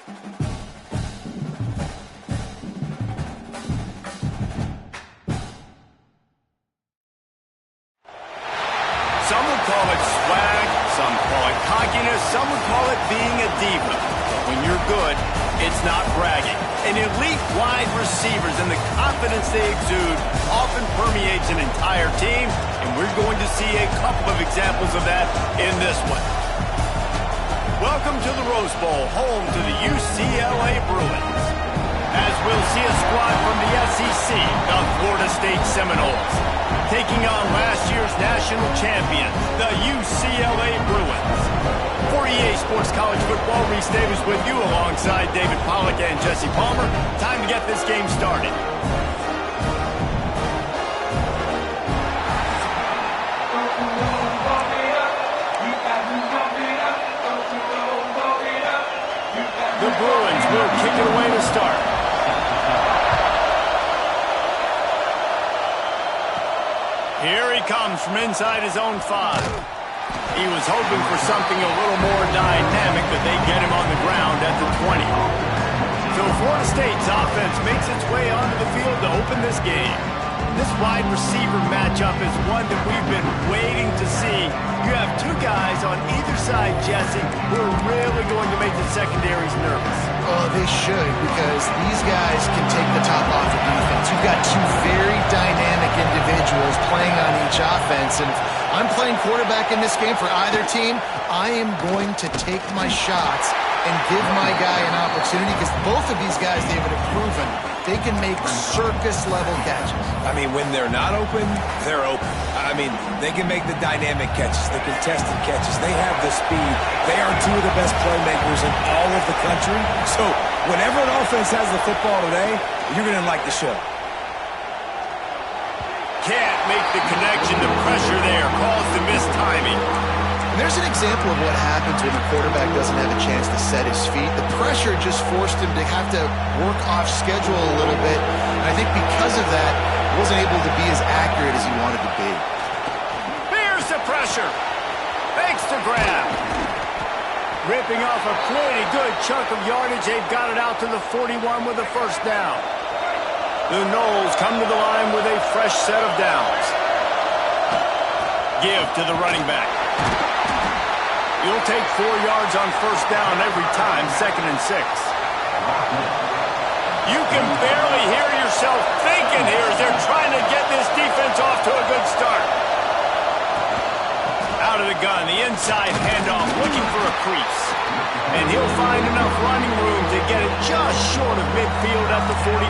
Some would call it swag, some call it cockiness, some would call it being a diva. But when you're good, it's not bragging. An elite wide receivers and the confidence they exude often permeates an entire team, and we're going to see a couple of examples of that in this one. Welcome to the Rose Bowl, home to the UCLA Bruins. As we'll see a squad from the SEC, the Florida State Seminoles, taking on last year's national champion, the UCLA Bruins. For EA Sports College Football, Reese Davis with you alongside David Pollack and Jesse Palmer. Time to get this game started. The Bruins will kick it away to start. Here he comes from inside his own 5. He was hoping for something a little more dynamic, but they get him on the ground at the 20. So Florida State's offense makes its way onto the field to open this game. This wide receiver matchup is one that we've been waiting to see. You have two guys on either side, Jesse, who are really going to make the secondaries nervous. Oh, they should, because these guys can take the top off the defense. You've got two very dynamic individuals playing on each offense, and if I'm playing quarterback in this game for either team, I am going to take my shots and give my guy an opportunity, because both of these guys, David, have proven they can make circus-level catches. I mean, when they're not open, they're open. I mean, they can make the dynamic catches, the contested catches. They have the speed. They are two of the best playmakers in all of the country. So whenever an offense has the football today, you're going to like the show. Can't make the connection. The pressure there caused the missed timing. And there's an example of what happens when the quarterback doesn't have a chance to set his feet. The pressure just forced him to have to work off schedule a little bit. And I think because of that, he wasn't able to be as accurate as he wanted to be. Here's the pressure. Thanks to grab. Ripping off a pretty good chunk of yardage. They've got it out to the 41 with a first down. The Noles come to the line with a fresh set of downs. Give to the running back. You'll take 4 yards on first down every time, 2nd and 6. You can barely hear yourself thinking here as they're trying to get this defense off to a good start. Out of the gun, the inside handoff, looking for a crease. And he'll find enough running room to get it just short of midfield at the 49.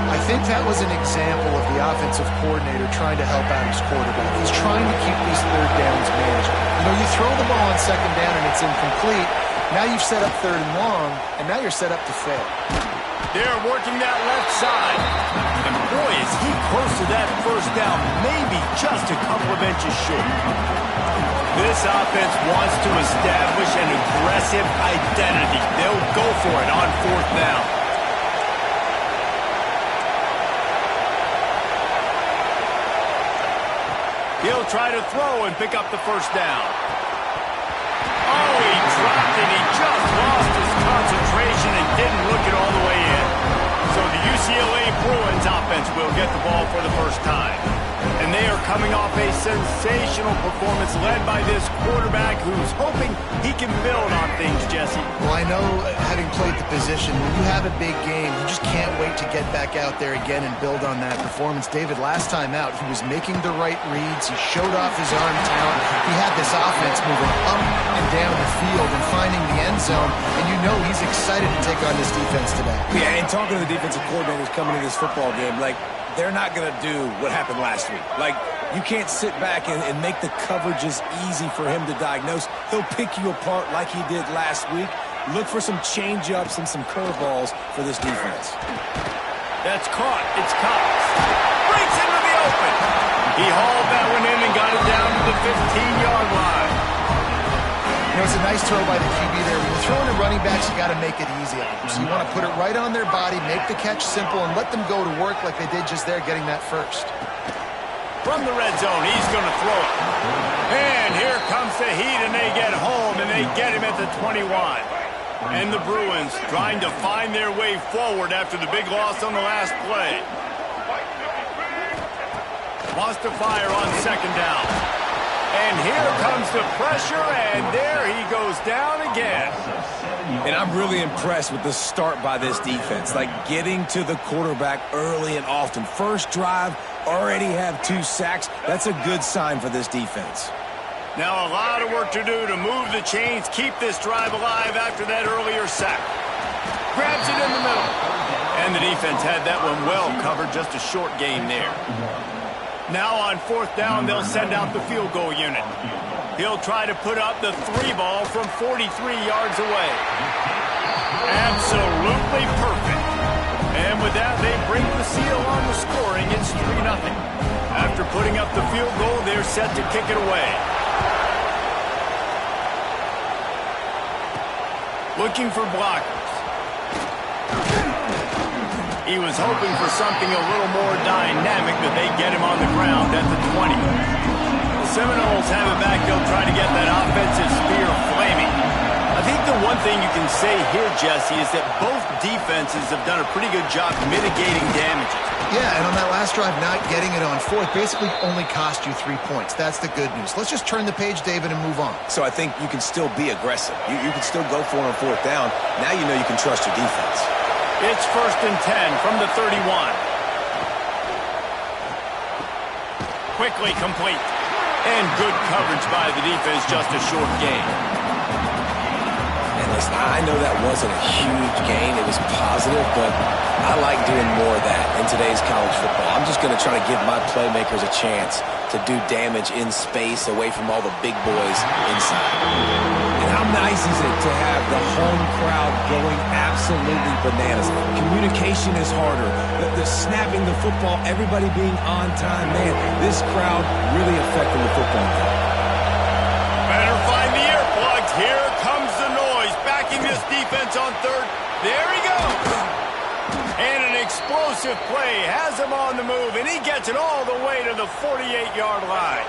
I think that was an example of the offensive coordinator trying to help out his quarterback. He's trying to keep these third downs manageable. You know, you throw the ball on second down and it's incomplete. Now you've set up 3rd and long, and now you're set up to fail. They're working that left side. And boy, is he close to that first down, maybe just a couple of inches short. This offense wants to establish an aggressive identity. They'll go for it on 4th down. He'll try to throw and pick up the first down. Oh, he dropped it. He just lost his concentration and didn't look it all the way in. So the UCLA Bruins offense will get the ball for the first time. And they are coming off a sensational performance led by this quarterback who's hoping he can build on things, Jesse. Well, I know, having played the position, when you have a big game, you just can't wait to get back out there again and build on that performance. David, last time out, he was making the right reads. He showed off his arm talent. He had this offense moving up and down the field and finding the end zone. And you know he's excited to take on this defense today. Yeah, and talking to the defensive coordinators coming into this football game, like, they're not going to do what happened last week. Like, you can't sit back and make the coverages easy for him to diagnose. He'll pick you apart like he did last week. Look for some change-ups and some curveballs for this defense. That's caught. It's Cox. Breaks into the open. He hauled that one in and got it down to the 15-yard line. You know, it's a nice throw by the QB there. When you're throwing to running backs, you got to make it easy on them. So you want to put it right on their body, make the catch simple, and let them go to work like they did just there, getting that first. From the red zone, he's going to throw it. And here comes the heat, and they get home, and they get him at the 21. And the Bruins trying to find their way forward after the big loss on the last play. Wants to fire on second down. And here comes the pressure, and there he goes down again. And I'm really impressed with the start by this defense. Like getting to the quarterback early and often. First drive, already have 2 sacks. That's a good sign for this defense. Now a lot of work to do to move the chains, keep this drive alive after that earlier sack. Grabs it in the middle. And the defense had that one well covered, just a short gain there. Now on 4th down, they'll send out the field goal unit. He'll try to put up the 3 ball from 43 yards away. Absolutely perfect. And with that, they break the seal on the scoring. It's 3-0. After putting up the field goal, they're set to kick it away. Looking for blockers. He was hoping for something a little more dynamic, but they get him on the ground at the 20. The Seminoles have it back. They'll try to get that offensive spear flaming. I think the one thing you can say here, Jesse, is that both defenses have done a pretty good job mitigating damages. Yeah, and on that last drive, not getting it on 4th basically only cost you 3 points. That's the good news. Let's just turn the page, David, and move on. So I think you can still be aggressive. You can still go for it on 4th down. Now you know you can trust your defense. It's 1st and 10 from the 31. Quickly complete. And good coverage by the defense, just a short gain. And listen, I know that wasn't a huge gain. It was positive, but I like doing more of that in today's college football. I'm just going to try to give my playmakers a chance to do damage in space away from all the big boys inside. And how nice is it to have the home crowd going absolutely bananas? Communication is harder. The snapping the football, everybody being on time. Man, this crowd really affecting the football game. Better find the earplugs. Here comes the noise. Backing this defense on 3rd. There he goes. And an explosive play has him on the move, and he gets it all the way to the 48-yard line.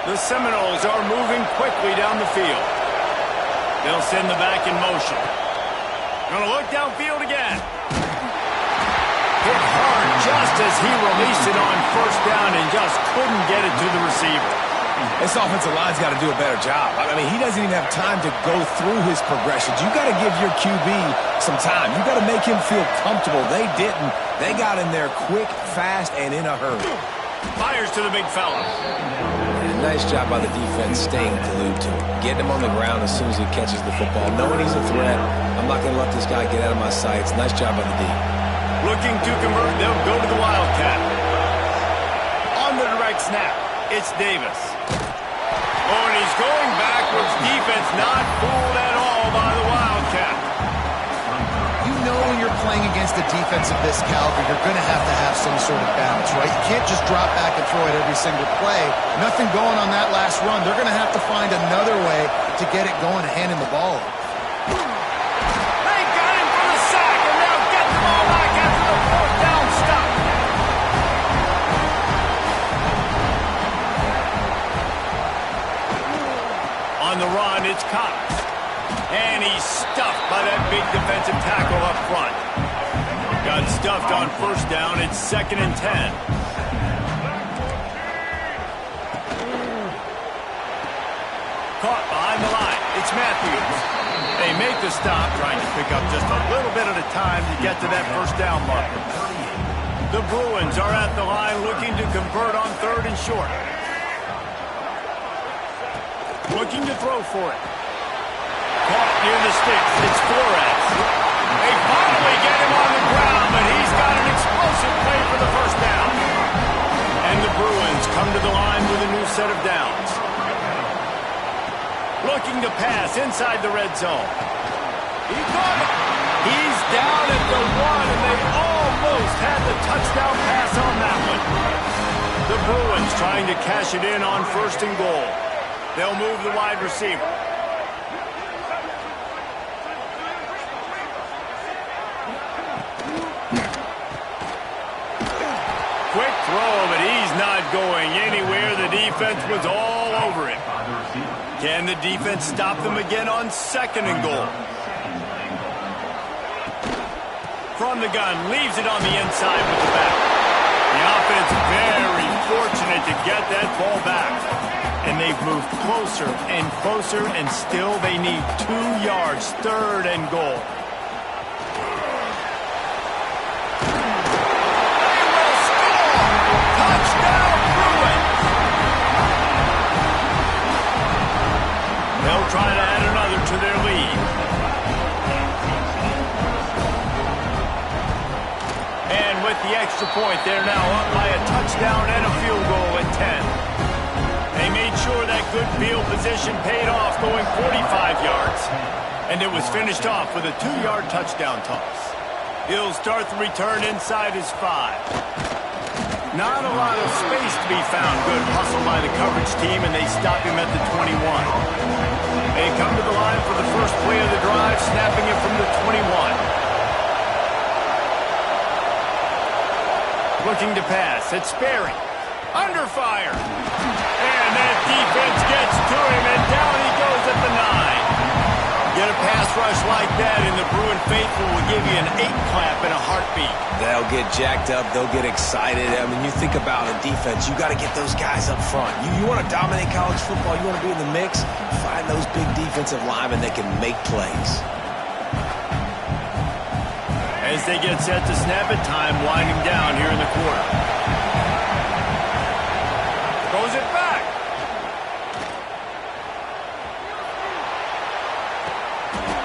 The Seminoles are moving quickly down the field. They'll send the back in motion. Gonna look downfield again. Hit hard just as he released it on 1st down and just couldn't get it to the receiver. This offensive line's got to do a better job. I mean, he doesn't even have time to go through his progressions. You got to give your QB some time. You got to make him feel comfortable. They didn't. They got in there quick, fast, and in a hurry. Fires to the big fella. And nice job by the defense staying glued to him. Getting him on the ground as soon as he catches the football. Knowing he's a threat, I'm not going to let this guy get out of my sights. Nice job by the D. Looking to convert, they'll go to the Wildcat. On the direct snap, it's Davis. Oh, and he's going backwards. Defense not fooled at all by the Wildcat. You know when you're playing against a defense of this caliber, you're going to have some sort of balance, right? You can't just drop back and throw it every single play. Nothing going on that last run. They're going to have to find another way to get it going and handing the ball over. They got him for the sack, and they'll get the ball back after the 4th down stop. On the run, it's Cox. And he's stuffed by that big defensive tackle up front. Got stuffed on 1st down. It's 2nd and 10. Caught behind the line. It's Matthews. They make the stop, trying to pick up just a little bit at a time to get to that 1st down marker. The Bruins are at the line looking to convert on 3rd and short. Looking to throw for it. Caught near the sticks. It's Flores. They finally get him on the ground, but he's got an explosive play for the 1st down. And the Bruins come to the line with a new set of downs. Looking to pass inside the red zone. He got it. He's down at the 1, and they almost had the touchdown pass on that one. The Bruins trying to cash it in on 1st and goal. They'll move the wide receiver. Quick throw, but he's not going anywhere. The defense was all over him. Can the defense stop them again on 2nd and goal? From the gun, leaves it on the inside with the back. The offense very fortunate to get that ball back. And they've moved closer and closer, and still they need 2 yards, 3rd and goal. They will score! Touchdown, Bruins! They'll try to add another to their lead. And with the extra point, they're now up by a touchdown and a field goal at 10. They made sure that good field position paid off, going 45 yards. And it was finished off with a 2-yard touchdown toss. He'll start the return inside his 5. Not a lot of space to be found. Good hustle by the coverage team, and they stop him at the 21. They come to the line for the first play of the drive, snapping it from the 21. Looking to pass. It's Sperry. Under fire. And that defense gets to him, and down he goes at the 9. Get a pass rush like that, and the Bruin faithful will give you an 8-clap in a heartbeat. They'll get jacked up. They'll get excited. I mean, you think about a defense. You got to get those guys up front. You want to dominate college football. You want to be in the mix. Find those big defensive linemen that can make plays. As they get set to snap it, time winding down here in the quarter. Throws it back.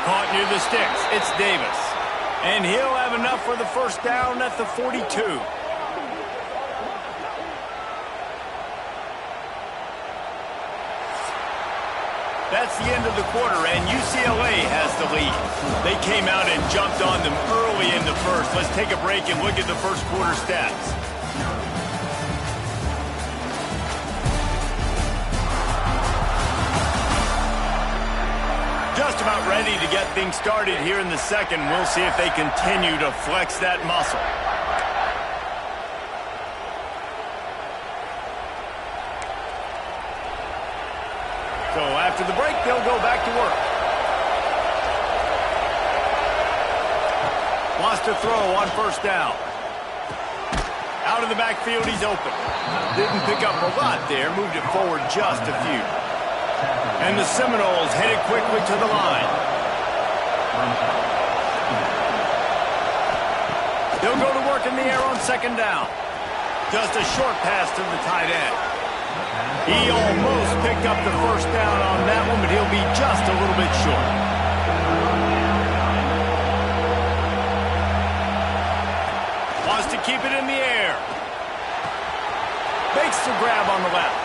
Caught near the sticks. It's Davis. And he'll have enough for the first down at the 42. That's the end of the quarter, and UCLA has the lead. They came out and jumped on them early in the first. Let's take a break and look at the first quarter stats. Just about ready to get things started here in the second. We'll see if they continue to flex that muscle. So after the break, they'll go back to work. Wants to throw on first down. Out of the backfield, he's open. Didn't pick up a lot there, moved it forward just a few. And the Seminoles headed quickly to the line. They'll go to work in the air on second down. Just a short pass to the tight end. He almost picked up the first down on that one, but he'll be just a little bit short. Wants to keep it in the air. Makes the grab on the left.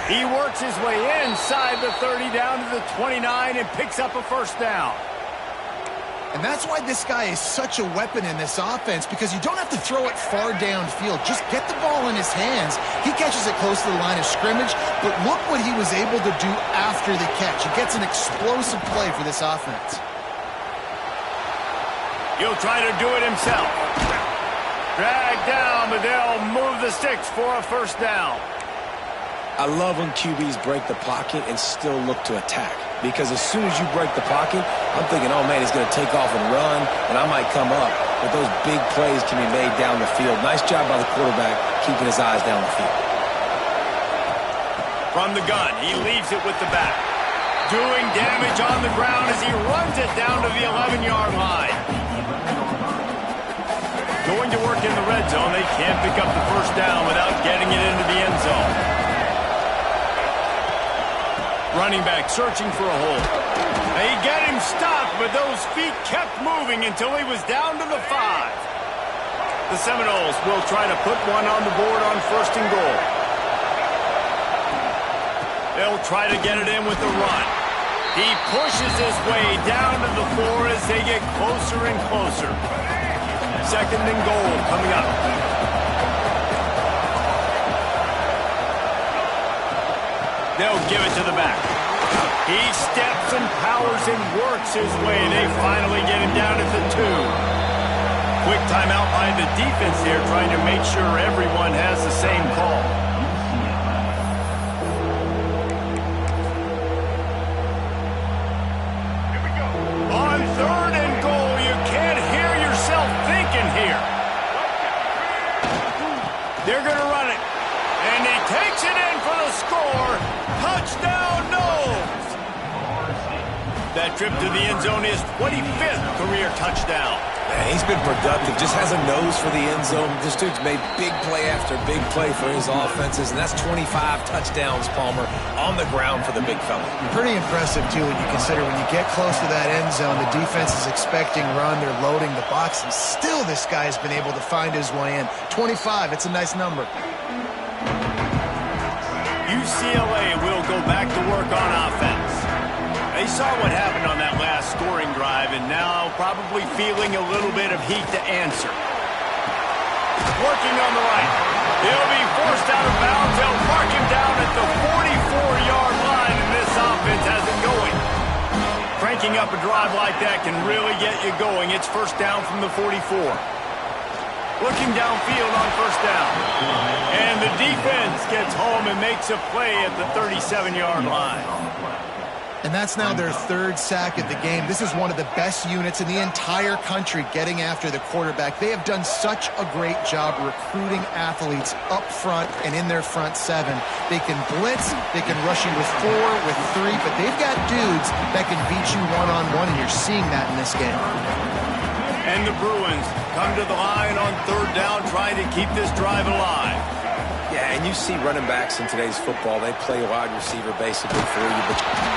He works his way inside the 30 down to the 29 and picks up a first down. And that's why this guy is such a weapon in this offense, because you don't have to throw it far downfield. Just get the ball in his hands. He catches it close to the line of scrimmage, but look what he was able to do after the catch. He gets an explosive play for this offense. He'll try to do it himself. Drag down, but they'll move the sticks for a first down. I love when QBs break the pocket and still look to attack. Because as soon as you break the pocket, I'm thinking, oh, man, he's going to take off and run, and I might come up. But those big plays can be made down the field. Nice job by the quarterback keeping his eyes down the field. From the gun, he leaves it with the back. Doing damage on the ground as he runs it down to the 11-yard line. Going to work in the red zone. They can't pick up the first down without getting it into the end zone. Running back searching for a hole. They get him stopped, but those feet kept moving until he was down to the 5. The Seminoles will try to put one on the board on first and goal. They'll try to get it in with the run. He pushes his way down to the 4 as they get closer and closer. Second and goal coming up. They'll give it to the back. He steps and powers and works his way. They finally get him down at the 2. Quick timeout by the defense there, trying to make sure everyone has the same call. Here we go. On third and goal, you can't hear yourself that trip to the end zone, his 25th career touchdown. Man, he's been productive, just has a nose for the end zone. This dude's made big play after big play for his offenses, and that's 25 touchdowns, Palmer, on the ground for the big fella. Pretty impressive, too, when you consider when you get close to that end zone, the defense is expecting run, they're loading the box, and still this guy's been able to find his way in. 25, it's a nice number. UCLA will go back to work on offense. They saw what happened on that last scoring drive, and now probably feeling a little bit of heat to answer. Working on the right. He'll be forced out of bounds. They'll mark him down at the 44-yard line, and this offense has it going. Cranking up a drive like that can really get you going. It's first down from the 44. Looking downfield on first down. And the defense gets home and makes a play at the 37-yard line. And that's now their third sack of the game. This is one of the best units in the entire country getting after the quarterback. They have done such a great job recruiting athletes up front and in their front seven. They can blitz, they can rush you with 4, with 3, but they've got dudes that can beat you one-on-one, and you're seeing that in this game. And the Bruins come to the line on third down, trying to keep this drive alive. Yeah, and you see running backs in today's football, they play wide receiver basically for you.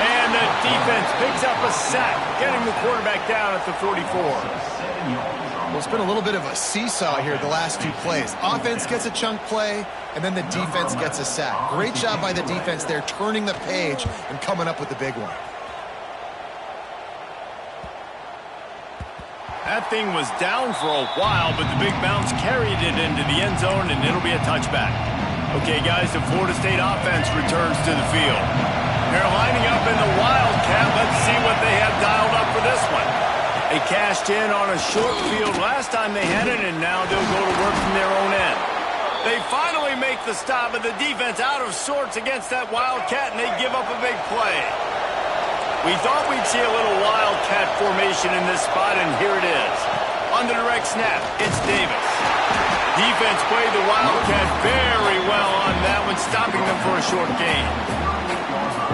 And the defense picks up a sack, getting the quarterback down at the 44. Well, it's been a little bit of a seesaw here the last 2 plays. Offense gets a chunk play, and then the defense gets a sack. Great job by the defense there, turning the page and coming up with the big one. That thing was down for a while, but the big bounce carried it into the end zone, and it'll be a touchback. Okay, guys, the Florida State offense returns to the field. They're lining up in the Wildcat. Let's see what they have dialed up for this one. They cashed in on a short field last time they had it, and now they'll go to work from their own end. They finally make the stop, but the defense out of sorts against that Wildcat, and they give up a big play. We thought we'd see a little Wildcat formation in this spot, and here it is. On the direct snap, it's Davis. Defense played the Wildcat very well on that one, stopping them for a short gain.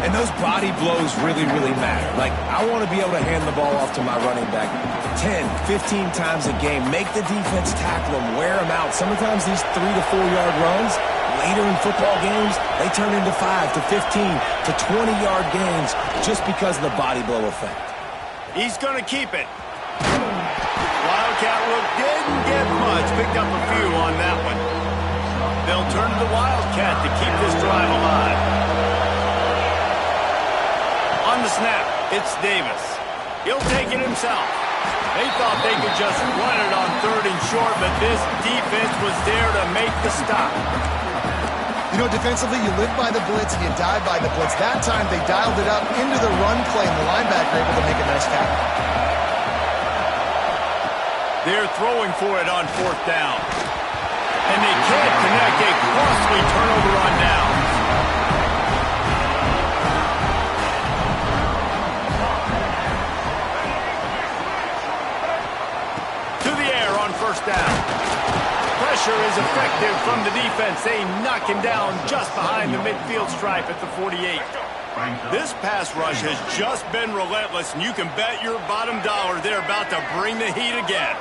And those body blows really, really matter. Like, I want to be able to hand the ball off to my running back 10, 15 times a game. Make the defense tackle them, wear them out. Sometimes these 3 to 4 yard runs, later in football games, they turn into 5 to 15 to 20-yard gains just because of the body blow effect. He's going to keep it. Wildcat look didn't get much. Picked up a few on that one. They'll turn to the Wildcat to keep this drive alive. On the snap, it's Davis. He'll take it himself. They thought they could just run it on third and short, but this defense was there to make the stop. You know, defensively, you live by the blitz and you die by the blitz. That time, they dialed it up into the run play, and the linebacker able to make a nice tackle. They're throwing for it on fourth down. And they can't connect a costly turnover on downs. To the air on first down. Pressure is effective from the defense. They knock him down just behind the midfield stripe at the 48. This pass rush has just been relentless, and you can bet your bottom dollar they're about to bring the heat again.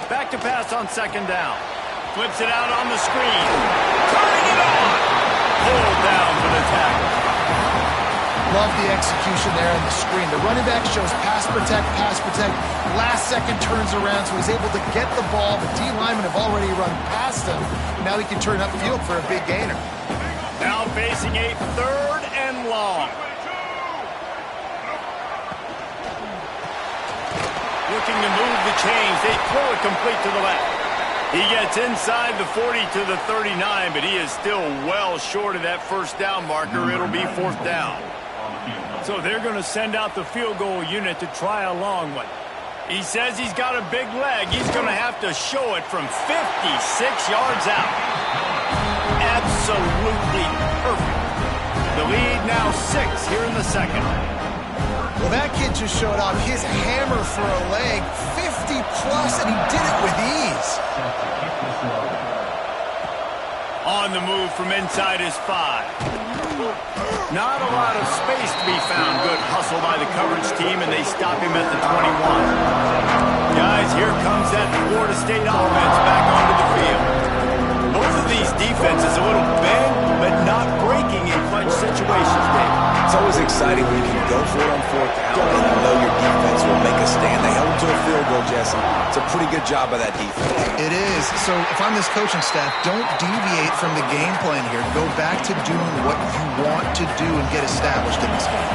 Back to pass on second down. Flips it out on the screen. Turning it on. Pulled down for the tackle. Love the execution there on the screen. The running back shows pass protect, pass protect. Last second turns around, so he's able to get the ball. The D linemen have already run past him. Now he can turn upfield for a big gainer. Now facing a third and long. Looking to move the chains. They throw it complete to the left. He gets inside the 40 to the 39, but he is still well short of that first down marker. It'll be fourth down. So they're going to send out the field goal unit to try a long one. He says he's got a big leg. He's going to have to show it from 56 yards out. Absolutely perfect. The lead now 6 here in the second. Well, that kid just showed off his hammer for a leg, 50-plus, and he did it with ease. On the move from inside his 5. Not a lot of space to be found. Good hustle by the coverage team, and they stop him at the 21. Guys, here comes that Florida State offense back onto the field. Both of these defenses a little bent, but not breaking in clutch situations, Dave. It's always exciting when you can go for it on fourth down and you know your defense will make a stand. They held them to a field goal, Jesse. It's a pretty good job by that defense. It is. So if I'm this coaching staff, don't deviate from the game plan here. Go back to doing what you want to do and get established in this game.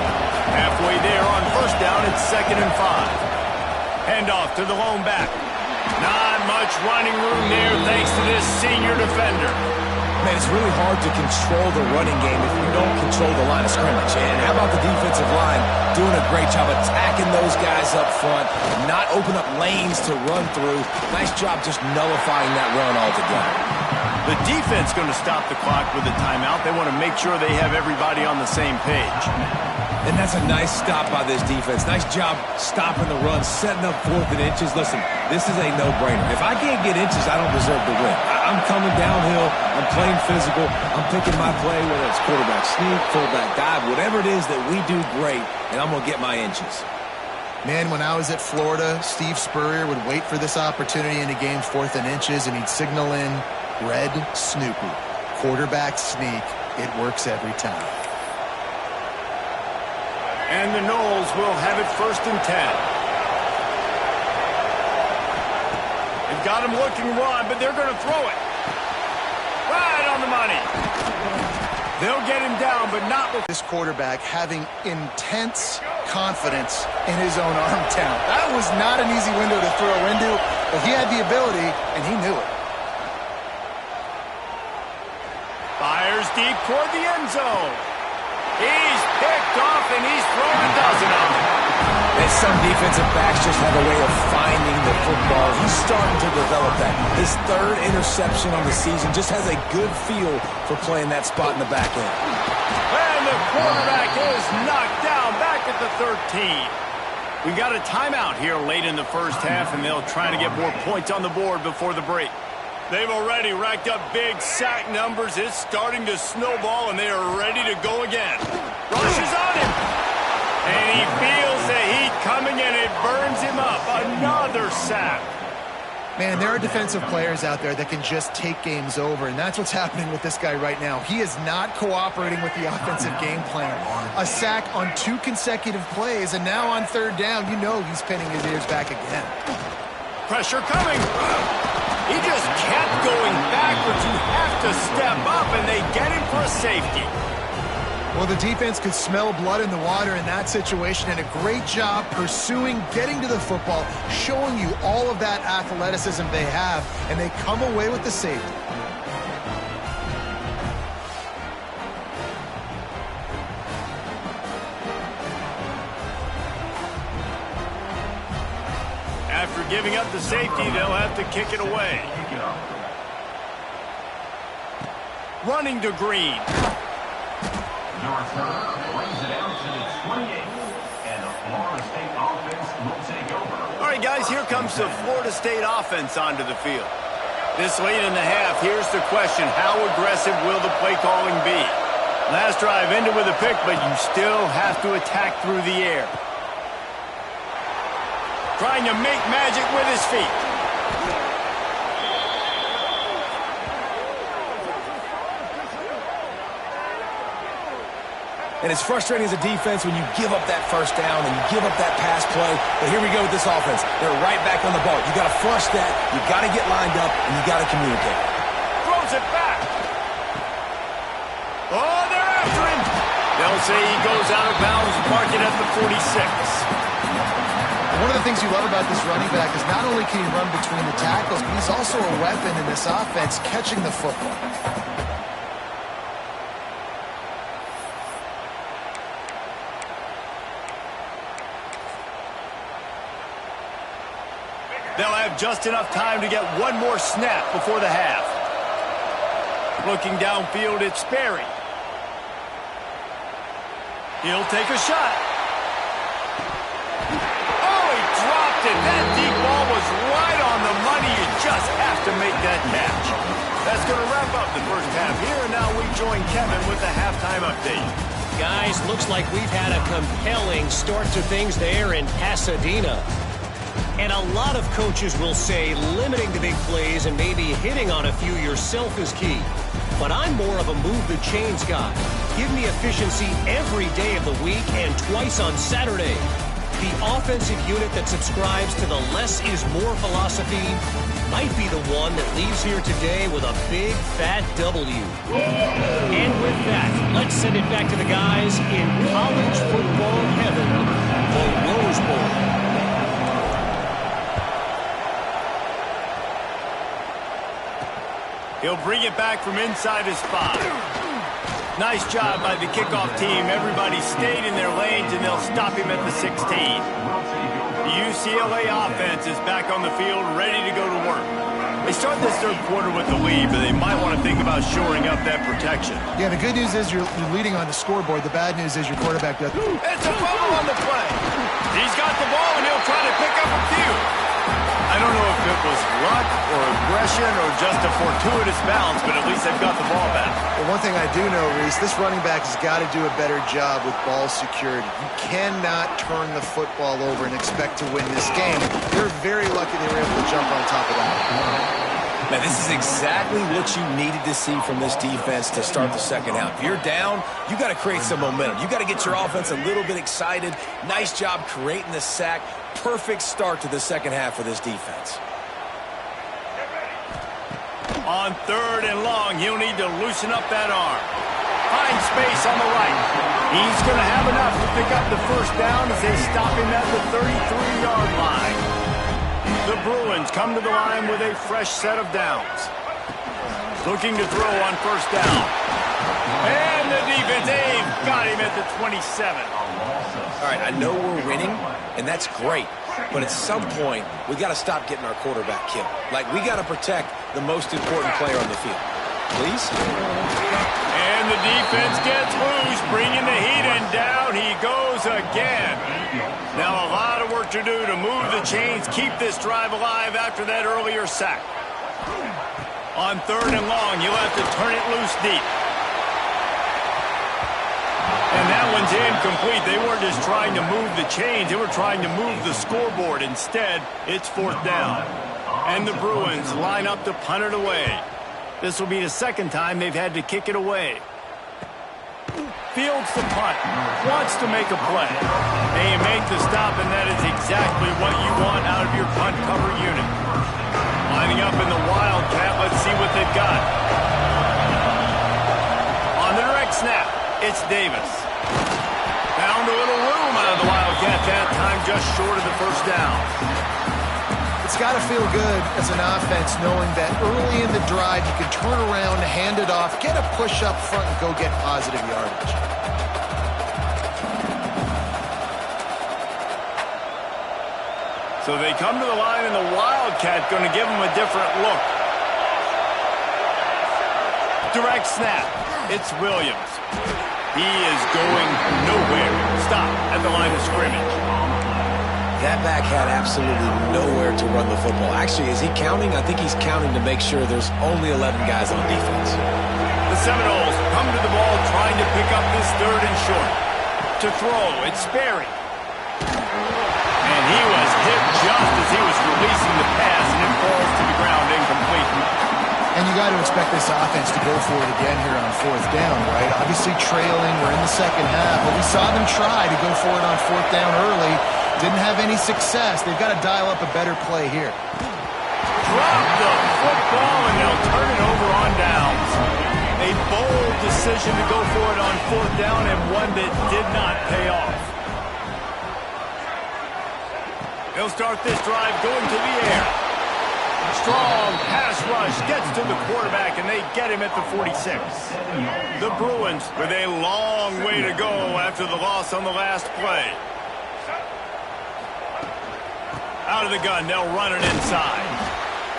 Halfway there on first down, it's 2nd and 5. Handoff to the lone back. Not much running room there thanks to this senior defender. Man, it's really hard to control the running game if you don't control the line of scrimmage. And how about the defensive line doing a great job attacking those guys up front, not open up lanes to run through. Nice job just nullifying that run altogether. The defense going to stop the clock with a timeout. They want to make sure they have everybody on the same page. And that's a nice stop by this defense. Nice job stopping the run, setting up 4th and inches. Listen, this is a no-brainer. If I can't get inches, I don't deserve to win. I'm coming downhill. I'm playing physical. I'm picking my play, whether it's quarterback sneak, fullback dive, whatever it is that we do great, and I'm going to get my inches. Man, when I was at Florida, Steve Spurrier would wait for this opportunity in a game 4th and inches, and he'd signal in red Snoopy. Quarterback sneak. It works every time. And the Noles will have it 1st and 10. They've got him looking run, but they're going to throw it. Right on the money. They'll get him down, but not with this quarterback having intense confidence in his own arm talent. That was not an easy window to throw into, but he had the ability, and he knew it. Fires deep toward the end zone. He's picked off, and he's thrown a dozen of them. And some defensive backs just have a way of finding the football. He's starting to develop that. His 3rd interception on the season just has a good feel for playing that spot in the back end. And the quarterback is knocked down back at the 13. We got a timeout here late in the first half, and they'll try to get more points on the board before the break. They've already racked up big sack numbers. It's starting to snowball, and they are ready to go again. Rush is on him. And he feels the heat coming, and it burns him up. Another sack. Man, there are defensive players out there that can just take games over, and that's what's happening with this guy right now. He is not cooperating with the offensive game plan. A sack on 2 consecutive plays, and now on 3rd down, you know he's pinning his ears back again. Pressure coming. He just kept going backwards. You have to step up, and they get him for a safety. Well, the defense could smell blood in the water in that situation, and a great job pursuing, getting to the football, showing you all of that athleticism they have, and they come away with the safety. After giving up the safety, they'll have to kick it away. Running to Green. Brings it out to the 28, and the Florida State offense will take over. All right, guys, here comes the Florida State offense onto the field. This late in the half, here's the question. How aggressive will the play calling be? Last drive ended with a pick, but you still have to attack through the air. Trying to make magic with his feet. And it's frustrating as a defense when you give up that first down and you give up that pass play. But here we go with this offense. They're right back on the ball. You got to flush that. You got to get lined up, and you got to communicate. Throws it back. Oh, they're after him. They'll say he goes out of bounds, mark it at the 46. One of the things you love about this running back is not only can he run between the tackles, but he's also a weapon in this offense, catching the football. They'll have just enough time to get one more snap before the half. Looking downfield, it's Sperry. He'll take a shot. Oh, he dropped it. That deep ball was right on the money. You just have to make that catch. That's going to wrap up the first half here, and now we join Kevin with the halftime update. Guys, looks like we've had a compelling start to things there in Pasadena. And a lot of coaches will say limiting the big plays and maybe hitting on a few yourself is key. But I'm more of a move the chains guy. Give me efficiency every day of the week and twice on Saturday. The offensive unit that subscribes to the less is more philosophy might be the one that leaves here today with a big fat W. And with that, let's send it back to the guys in college football heaven, the Rose Bowl. He'll bring it back from inside his 5. Nice job by the kickoff team. Everybody stayed in their lanes, and they'll stop him at the 16. The UCLA offense is back on the field, ready to go to work. They start this third quarter with the lead, but they might want to think about shoring up that protection. Yeah, the good news is you're leading on the scoreboard. The bad news is your quarterback does. It's a fumble on the play. He's got the ball, and he'll try to pick up a few. I don't know if it was luck or aggression or just a fortuitous bounce, but at least they've got the ball back. Well, one thing I do know, Reese, this running back has got to do a better job with ball security. You cannot turn the football over and expect to win this game. They're very lucky they were able to jump on top of that. Now, this is exactly what you needed to see from this defense to start the second half. If you're down, you got to create some momentum. You got to get your offense a little bit excited. Nice job creating the sack. Perfect start to the second half for this defense. On third and long, he'll need to loosen up that arm. Find space on the right. He's going to have enough to pick up the first down as they stop him at the 33-yard line. The Bruins come to the line with a fresh set of downs. Looking to throw on first down. And the defense got him at the 27. All right, I know we're winning, and that's great. But at some point, we got to stop getting our quarterback killed. Like, we got to protect the most important player on the field. Please? And the defense gets loose, bringing the heat, and down he goes again. Now a lot of work to do to move the chains, keep this drive alive after that earlier sack. On third and long, you'll have to turn it loose deep. And that one's incomplete. They weren't just trying to move the chains. They were trying to move the scoreboard. Instead, it's fourth down. And the Bruins line up to punt it away. This will be the second time they've had to kick it away. Fields the punt. Wants to make a play. They make the stop, and that is exactly what you want out of your punt cover unit. Lining up in the Wildcat. Let's see what they've got. On the direct snap, it's Davis. Found a little room out of the Wildcat that time, just short of the first down. It's got to feel good as an offense knowing that early in the drive you can turn around, hand it off, get a push up front, and go get positive yardage. So they come to the line, and the Wildcat going to give them a different look. Direct snap. It's Williams. He is going nowhere. Stop at the line of scrimmage. That back had absolutely nowhere to run the football. Actually, is he counting? I think he's counting to make sure there's only 11 guys on defense. The Seminoles come to the ball trying to pick up this third and short. To throw, it's Sperry. And he was hit just as he was releasing the pass, and it falls to the ground incomplete. And you got to expect this offense to go for it again here on fourth down, right? Obviously trailing, we're in the second half, but we saw them try to go for it on fourth down early. Didn't have any success. They've got to dial up a better play here. Drop the football, and they'll turn it over on downs. A bold decision to go for it on fourth down, and one that did not pay off. They'll start this drive going to the air. Strong pass rush gets to the quarterback, and they get him at the 46. The Bruins with a long way to go after the loss on the last play. Out of the gun, they'll run it inside.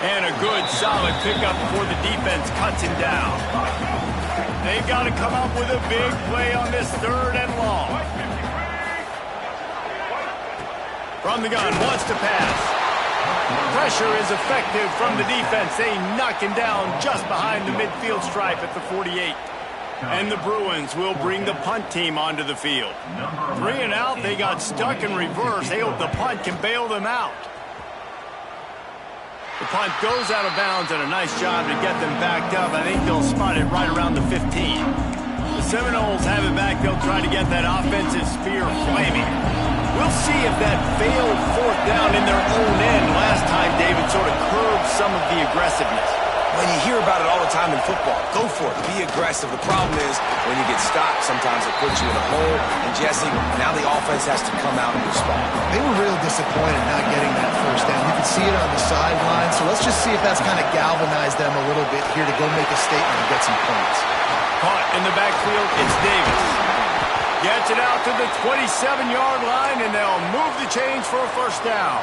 And a good, solid pickup before the defense cuts him down. They've got to come up with a big play on this third and long. From the gun, wants to pass. Pressure is effective from the defense. They knock him down just behind the midfield stripe at the 48. And the Bruins will bring the punt team onto the field. 3 and out, they got stuck in reverse. They hope the punt can bail them out. The punt goes out of bounds, and a nice job to get them backed up. I think they'll spot it right around the 15. The Seminoles have it back. They'll try to get that offensive spear flaming. We'll see if that failed 4th down in their own end last time, David, sort of curbed some of the aggressiveness. When you hear about it all the time in football, go for it. Be aggressive. The problem is when you get stopped, sometimes it puts you in a hole. And, Jesse, now the offense has to come out and respond. They were real disappointed not getting that 1st down. You can see it on the sideline. So let's just see if that's kind of galvanized them a little bit here to go make a statement and get some points. Caught in the backfield, it's Davis. Gets it out to the 27-yard line, and they'll move the chains for a 1st down.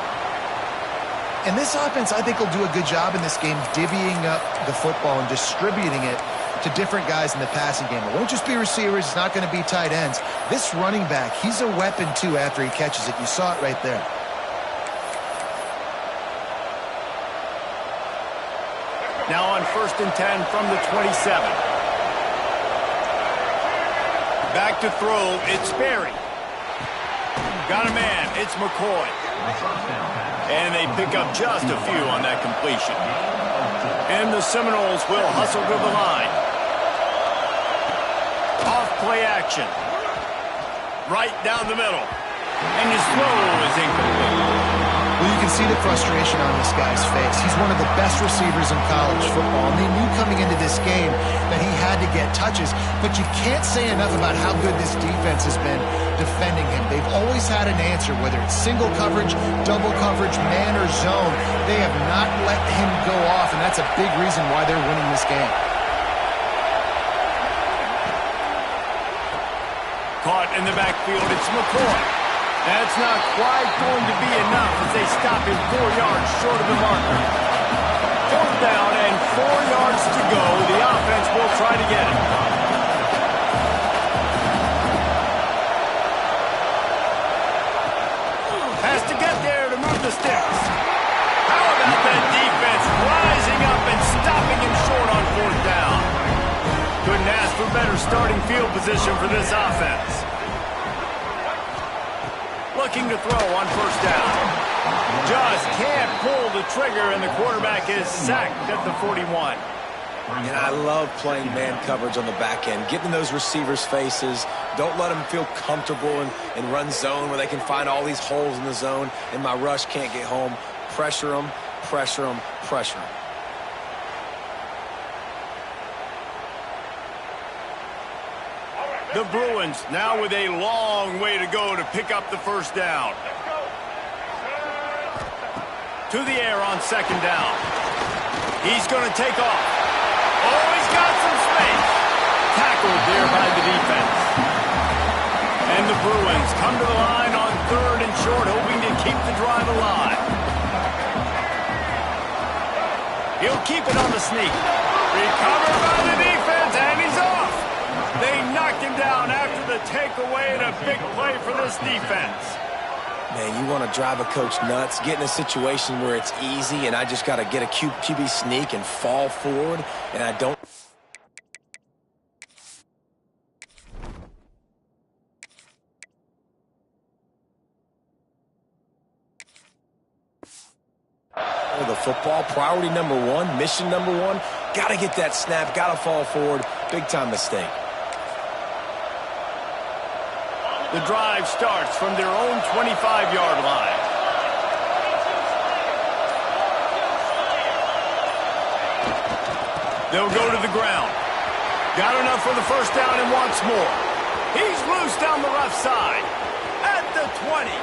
And this offense, I think, will do a good job in this game divvying up the football and distributing it to different guys in the passing game. It won't just be receivers. It's not going to be tight ends. This running back, he's a weapon, too, after he catches it. You saw it right there. Now on 1st and 10 from the 27. Back to throw, it's Sperry. Got a man, it's McCoy. And they pick up just a few on that completion. And the Seminoles will hustle to the line. Off play action. Right down the middle. And his throw is incomplete. Well, you can see the frustration on this guy's face. He's one of the best receivers in college football, and they knew coming into this game that he had to get touches, but you can't say enough about how good this defense has been defending him. They've always had an answer, whether it's single coverage, double coverage, man or zone. They have not let him go off, and that's a big reason why they're winning this game. Caught in the backfield, it's McCoy. That's not quite going to be enough as they stop him 4 yards short of the marker. 4th down and 4 yards to go. The offense will try to get it. Has to get there to move the sticks. How about that defense rising up and stopping him short on 4th down? Couldn't ask for better starting field position for this offense. Looking to throw on 1st down. Just can't pull the trigger, and the quarterback is sacked at the 41. And I love playing man coverage on the back end, getting those receivers' faces. Don't let them feel comfortable in run zone where they can find all these holes in the zone, and my rush can't get home. Pressure them, pressure them, pressure them. The Bruins now with a long way to go to pick up the 1st down. To the air on 2nd down. He's going to take off. Oh, he's got some space. Tackled there by the defense. And the Bruins come to the line on 3rd and short, hoping to keep the drive alive. He'll keep it on the sneak. Recovered by the defense, and he's off. They knocked him down after the takeaway, and a big play for this defense. Man, you want to drive a coach nuts, get in a situation where it's easy, and I just got to get a QB sneak and fall forward, and I don't. The football, priority number 1, mission number 1, got to get that snap, got to fall forward, big time mistake. The drive starts from their own 25-yard line. They'll go to the ground. Got enough for the 1st down and wants more. He's loose down the left side. At the 20.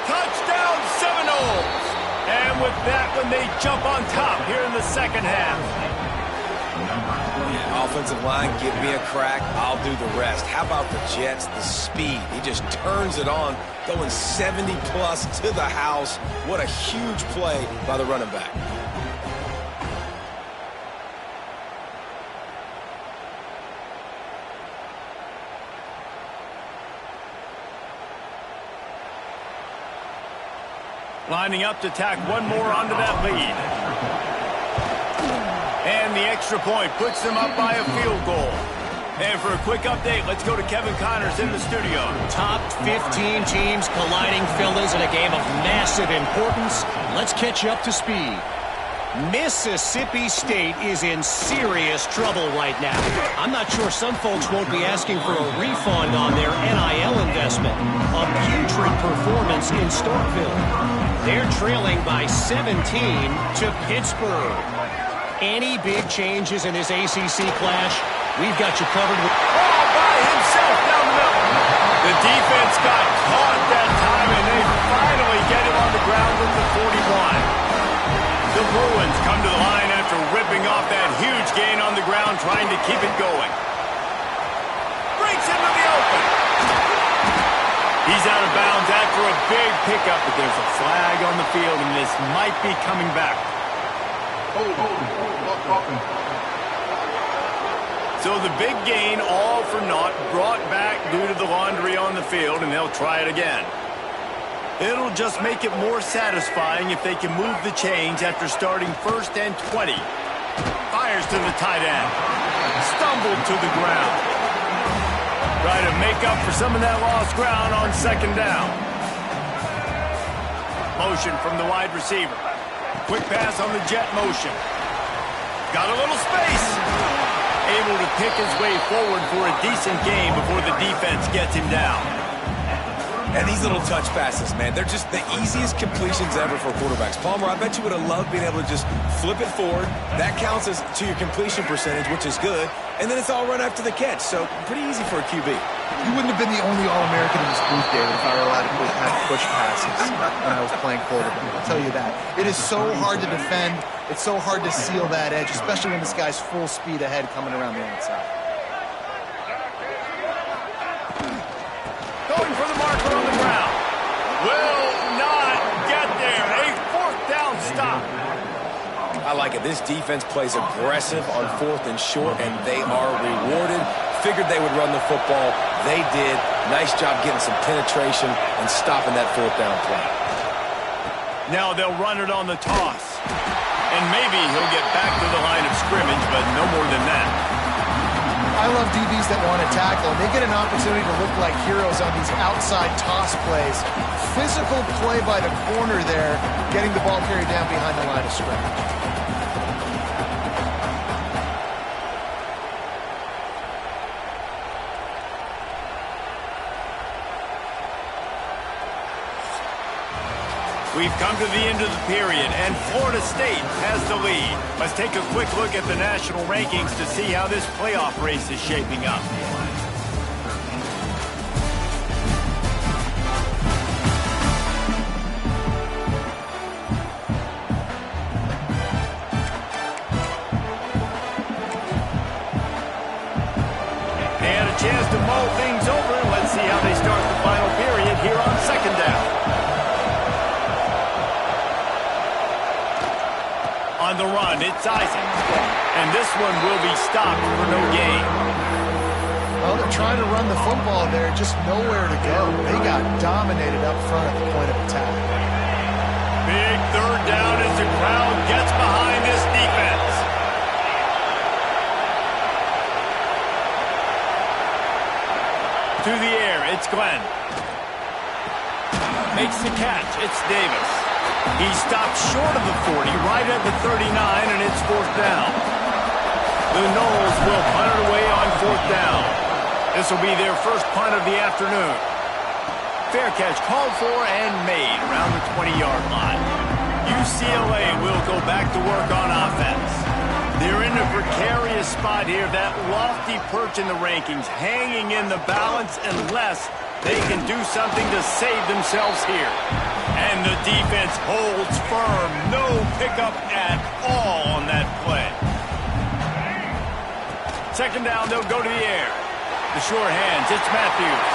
Touchdown Seminoles. And with that one, they jump on top here in the 2nd half. Yeah, offensive line, give me a crack, I'll do the rest. How about the Jets, the speed? He just turns it on, going 70-plus to the house. What a huge play by the running back. Lining up to tack one more onto that lead. And the extra point puts them up by a field goal. And for a quick update, let's go to Kevin Connors in the studio. Top 15 teams colliding, fellas, in a game of massive importance. Let's catch you up to speed. Mississippi State is in serious trouble right now. I'm not sure some folks won't be asking for a refund on their NIL investment. A putrid performance in Starkville. They're trailing by 17 to Pittsburgh. Any big changes in this ACC clash? We've got you covered with... All by himself down the middle. The defense got caught that time, and they finally get him on the ground with the 41. The Bruins come to the line after ripping off that huge gain on the ground, trying to keep it going. Breaks into the open. He's out of bounds after a big pickup, but there's a flag on the field, and this might be coming back. So the big gain, all for naught, brought back due to the laundry on the field, and they'll try it again. It'll just make it more satisfying if they can move the chains after starting 1st and 20. Fires to the tight end. Stumbled to the ground. Try to make up for some of that lost ground on 2nd down. Motion from the wide receiver. Quick pass on the jet motion. Got a little space. Able to pick his way forward for a decent game before the defense gets him down. And these little touch passes, man, they're just the easiest completions ever for quarterbacks. Palmer, I bet you would have loved being able to just flip it forward. That counts as to your completion percentage, which is good. And then it's all run after the catch, so pretty easy for a QB. You wouldn't have been the only All-American in this booth, David, if I were allowed to have push passes when I was playing quarterback. I'll tell you that. It is so hard to defend. It's so hard to seal that edge, especially when this guy's full speed ahead coming around the outside. Going for the marker on the ground. Will not get there. A 4th down stop. I like it. This defense plays aggressive on 4th and short, and they are rewarded. Figured they would run the football. They did. Nice job getting some penetration and stopping that 4th down play. Now they'll run it on the toss. And maybe he'll get back to the line of scrimmage, but no more than that. I love DBs that want to tackle, and they get an opportunity to look like heroes on these outside toss plays. Physical play by the corner there, getting the ball carried down behind the line of scrimmage. We've come to the end of the period, and Florida State has the lead. Let's take a quick look at the national rankings to see how this playoff race is shaping up. They had a chance to mull things over. Let's see how they start the final period here on 2nd down. On the run, it's Isaac. And this one will be stopped for no gain. Well, they're trying to run the football there, just nowhere to go. They got dominated up front at the point of attack. Big 3rd down as the crowd gets behind this defense. To the air, it's Glenn. Makes the catch, it's Davis. He stopped short of the 40, right at the 39, and it's 4th down. The Noles will punt it away on 4th down. This will be their first punt of the afternoon. Fair catch called for and made around the 20-yard line. UCLA will go back to work on offense. They're in a precarious spot here, that lofty perch in the rankings, hanging in the balance unless they can do something to save themselves here. And the defense holds firm. No pickup at all on that play. 2nd down, they'll go to the air. The sure hands, it's Matthews.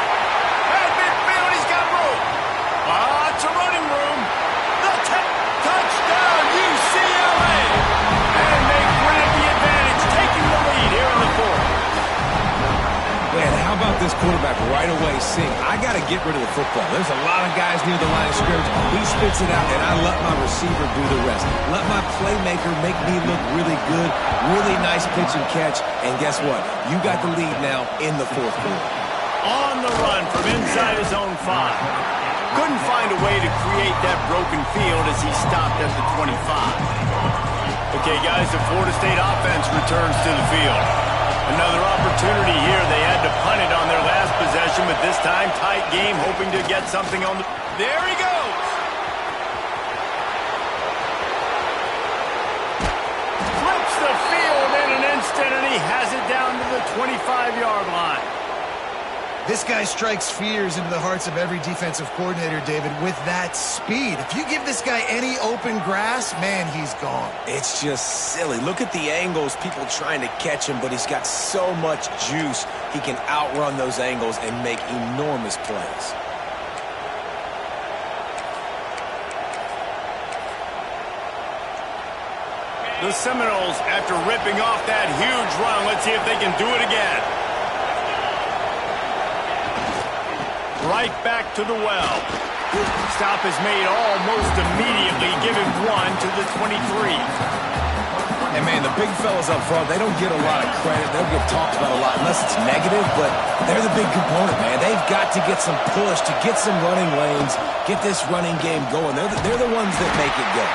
At midfield, he's got room. Lots of running room. The touchdown, UCLA. And they grab the advantage, taking the lead here in the 4th. Man, how about this quarterback right away seeing, I got to get rid of the football. There's a lot of guys near the line of scrimmage. He spits it out, and I let my receiver do the rest. Let my playmaker make me look really good, really nice pitch and catch, and guess what? You got the lead now in the fourth quarter. On the run from inside his own 5. Couldn't find a way to create that broken field as he stopped at the 25. Okay, guys, the Florida State offense returns to the field. Another opportunity here. They had to punt it on their last possession, but this time tight game, hoping to get something on the... There he goes! Flips the field in an instant, and he has it down to the 25-yard line. This guy strikes fears into the hearts of every defensive coordinator, David, with that speed. If you give this guy any open grass, man, he's gone. It's just silly. Look at the angles, people trying to catch him, but he's got so much juice. He can outrun those angles and make enormous plays. The Seminoles, after ripping off that huge run, let's see if they can do it again. Right back to the well. Stop is made almost immediately. Give him 1 to the 23. And, man, the big fellas up front, they don't get a lot of credit. They'll get talked about a lot unless it's negative, but they're the big component, man. They've got to get some push, to get some running lanes, get this running game going. They're the ones that make it go.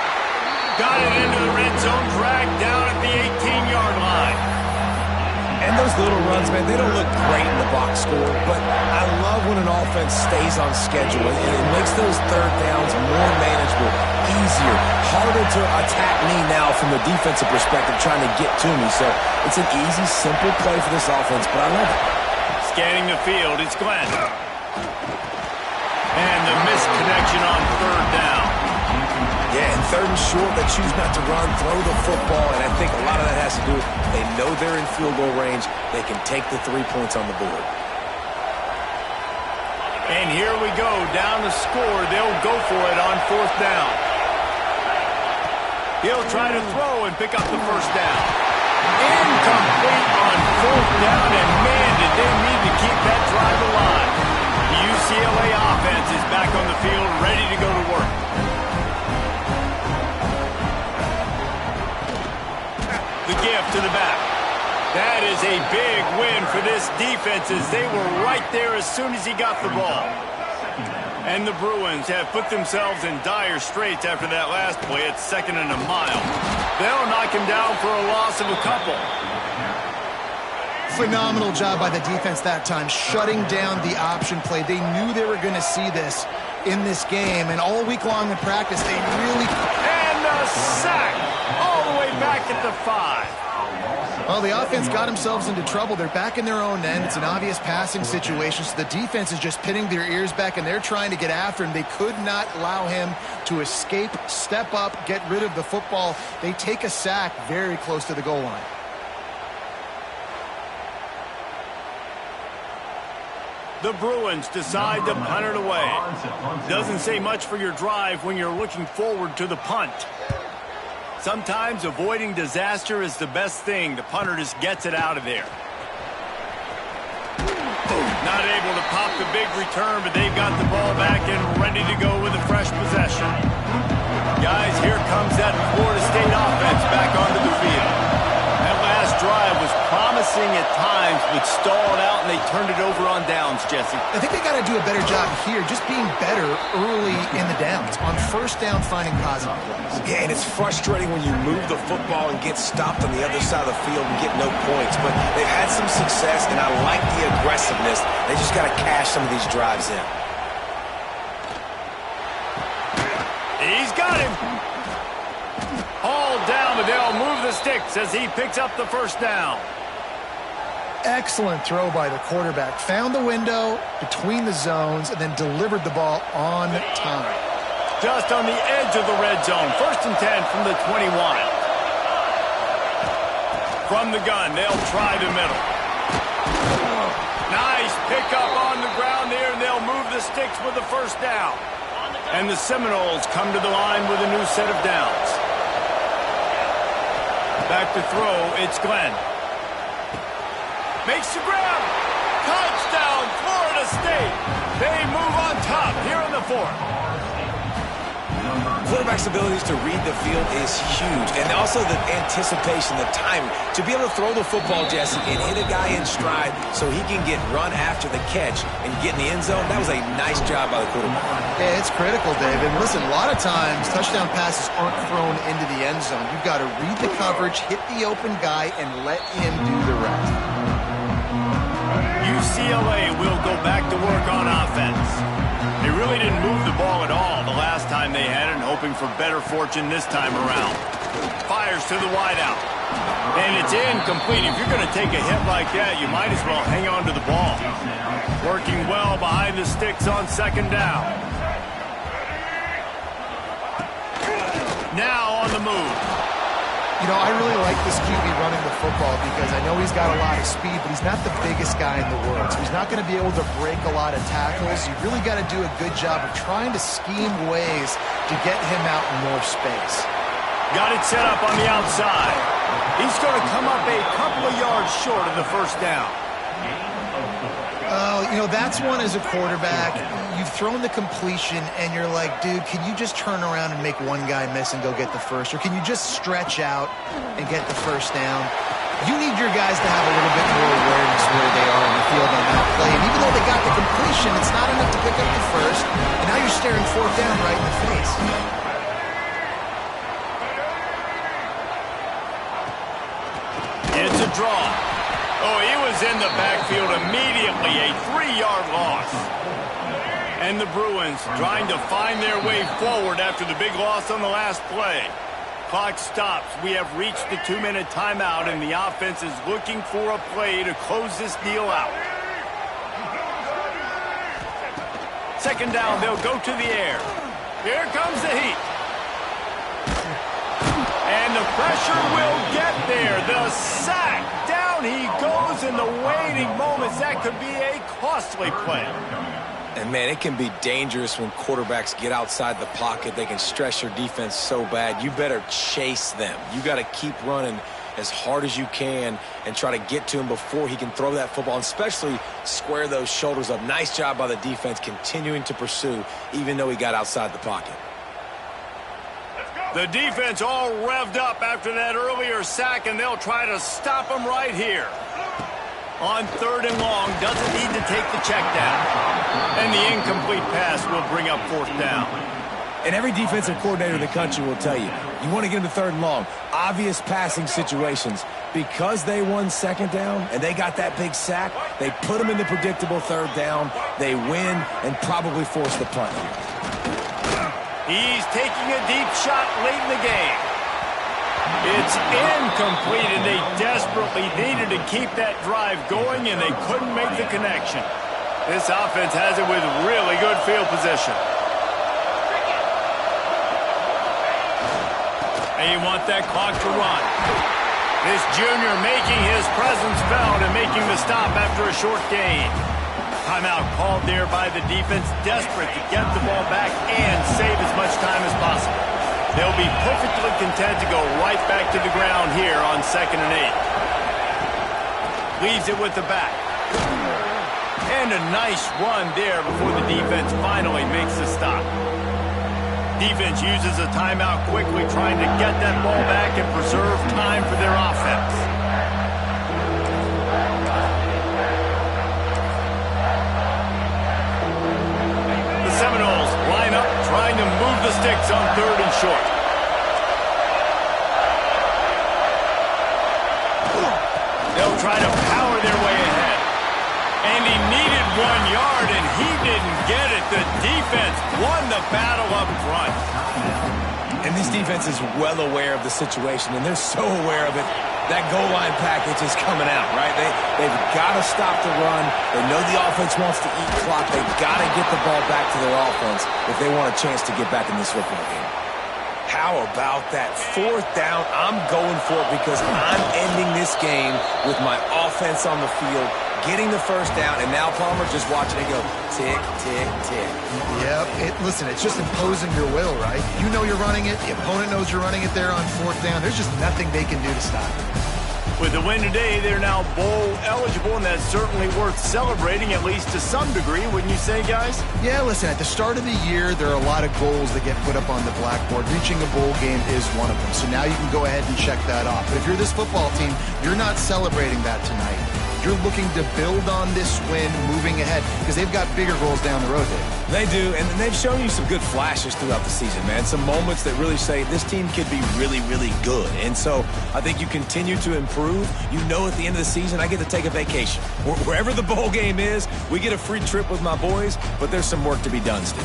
Got it into the red zone, dragged down at the 18-yard line. And those little runs, man, they don't look great in the box score, but I love when an offense stays on schedule, and it makes those third downs more manageable, easier, harder to attack me now from the defensive perspective trying to get to me. So it's an easy, simple play for this offense, but I love it. Scanning the field, it's Glenn. And the missed connection on third down. Yeah, and third and short, they choose not to run, throw the football, and I think a lot of that has to do with they know they're in field goal range. They can take the 3 points on the board. And here we go, down to score. They'll go for it on fourth down. He'll try to throw and pick up the first down. Incomplete on fourth down, and man, did they need to keep that drive alive. The UCLA offense is back on the field, ready to go to work. The give to the back. That is a big win for this defense as they were right there as soon as he got the ball. And the Bruins have put themselves in dire straits after that last play. It's 2nd and a mile. They'll knock him down for a loss of a couple. Phenomenal job by the defense that time, shutting down the option play. They knew they were going to see this in this game, and all week long in practice, they really... And a sack all the way back at the 5. Well, the offense got themselves into trouble. They're back in their own end. It's an obvious passing situation, so the defense is just pinning their ears back, and they're trying to get after him. They could not allow him to escape, step up, get rid of the football. They take a sack very close to the goal line. The Bruins decide to punt it away. Doesn't say much for your drive when you're looking forward to the punt. Sometimes avoiding disaster is the best thing. The punter just gets it out of there. Not able to pop the big return, but they've got the ball back and ready to go with a fresh possession. Guys, here comes that Florida State offense back onto the field. That last drive was promising at times, but stalled out, and they turned it over on downs, Jesse. I think they got to do a better job here, just being better early in the downs. On first down, finding positive plays. Yeah, and it's frustrating when you move the football and get stopped on the other side of the field and get no points. But they've had some success, and I like the aggressiveness. They just got to cash some of these drives in. He's got him. All down, but they'll move the sticks as he picks up the first down. Excellent throw by the quarterback. Found the window between the zones and then delivered the ball on time. Just on the edge of the red zone. 1st and 10 from the 21. From the gun, they'll try the middle. Nice pickup on the ground there, and they'll move the sticks with the first down. And the Seminoles come to the line with a new set of downs. Back to throw, it's Glenn. Makes the grab. Touchdown, Florida State. tough here in the fourth. Quarterback's abilities to read the field is huge, and also the anticipation, the timing. To be able to throw the football, Jesse, and hit a guy in stride so he can get run after the catch and get in the end zone, that was a nice job by the quarterback. Yeah, it's critical, David. Listen, a lot of times touchdown passes aren't thrown into the end zone. You've got to read the coverage, hit the open guy, and let him do the rest. UCLA will go back to work on offense. They really didn't move the ball at all the last time they had it, hoping for better fortune this time around. Fires to the wideout. And it's incomplete. If you're going to take a hit like that, you might as well hang on to the ball. Working well behind the sticks on second down. Now on the move. You know, I really like this QB running the football because I know he's got a lot of speed, but he's not the biggest guy in the world. So he's not going to be able to break a lot of tackles. You really got to do a good job of trying to scheme ways to get him out in more space. Got it set up on the outside. He's going to come up a couple of yards short of the first down. Oh, you know, that's one as a quarterback. You've thrown the completion, and you're like, dude, can you just turn around and make one guy miss and go get the first? Or can you just stretch out and get the first down? You need your guys to have a little bit more awareness where they are in the field on that play. And even though they got the completion, it's not enough to pick up the first. And now you're staring fourth down right in the face. It's a draw. Oh, he was in the backfield immediately, a 3-yard loss. And the Bruins trying to find their way forward after the big loss on the last play. Clock stops. We have reached the 2-minute timeout, and the offense is looking for a play to close this deal out. Second down, they'll go to the air. Here comes the heat. And the pressure will get there. The sack. Down he goes in the waiting moments. That could be a costly play. And, man, it can be dangerous when quarterbacks get outside the pocket. They can stress your defense so bad. You better chase them. You got to keep running as hard as you can and try to get to him before he can throw that football, and especially square those shoulders up. Nice job by the defense continuing to pursue, even though he got outside the pocket. The defense all revved up after that earlier sack, and they'll try to stop him right here. On third and long, doesn't need to take the check down. And the incomplete pass will bring up fourth down. And every defensive coordinator in the country will tell you, you want to get into third and long, obvious passing situations. Because they won second down and they got that big sack, they put them in the predictable third down. They win and probably force the punt here. He's taking a deep shot late in the game. It's incomplete, and they desperately needed to keep that drive going, and they couldn't make the connection. This offense has it with really good field position. They want that clock to run. This junior making his presence felt and making the stop after a short gain. Timeout called there by the defense, desperate to get the ball back and save as much time as possible. They'll be perfectly content to go right back to the ground here on 2nd and 8. Leaves it with the back. And a nice run there before the defense finally makes the stop. Defense uses a timeout quickly, trying to get that ball back and preserve time for their offense. The Seminoles line up, trying to move the sticks on third and short. They'll try to power their way ahead. And he needed 1 yard, and he didn't get it. The defense won the battle up front. And this defense is well aware of the situation, and they're so aware of it. That goal line package is coming out, right? They've got to stop the run. They know the offense wants to eat clock. They've got to get the ball back to their offense if they want a chance to get back in this football game. How about that? Fourth down, I'm going for it because I'm ending this game with my offense on the field, getting the first down, and now Palmer just watching it go tick, tick, tick. Yep. Listen, it's just imposing your will, right? You know you're running it. The opponent knows you're running it there on fourth down. There's just nothing they can do to stop it. With the win today, they're now bowl eligible, and that's certainly worth celebrating, at least to some degree, wouldn't you say, guys? Yeah, listen, at the start of the year, there are a lot of goals that get put up on the blackboard. Reaching a bowl game is one of them. So now you can go ahead and check that off. But if you're this football team, you're not celebrating that tonight. You're looking to build on this win moving ahead because they've got bigger goals down the road, Dave. They do, and they've shown you some good flashes throughout the season, man. Some moments that really say this team could be really, really good. And so I think you continue to improve. You know at the end of the season, I get to take a vacation. Wherever the bowl game is, we get a free trip with my boys, but there's some work to be done still.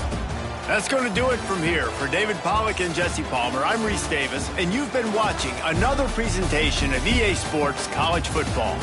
That's going to do it from here. For David Pollack and Jesse Palmer, I'm Reese Davis, and you've been watching another presentation of EA Sports College Football.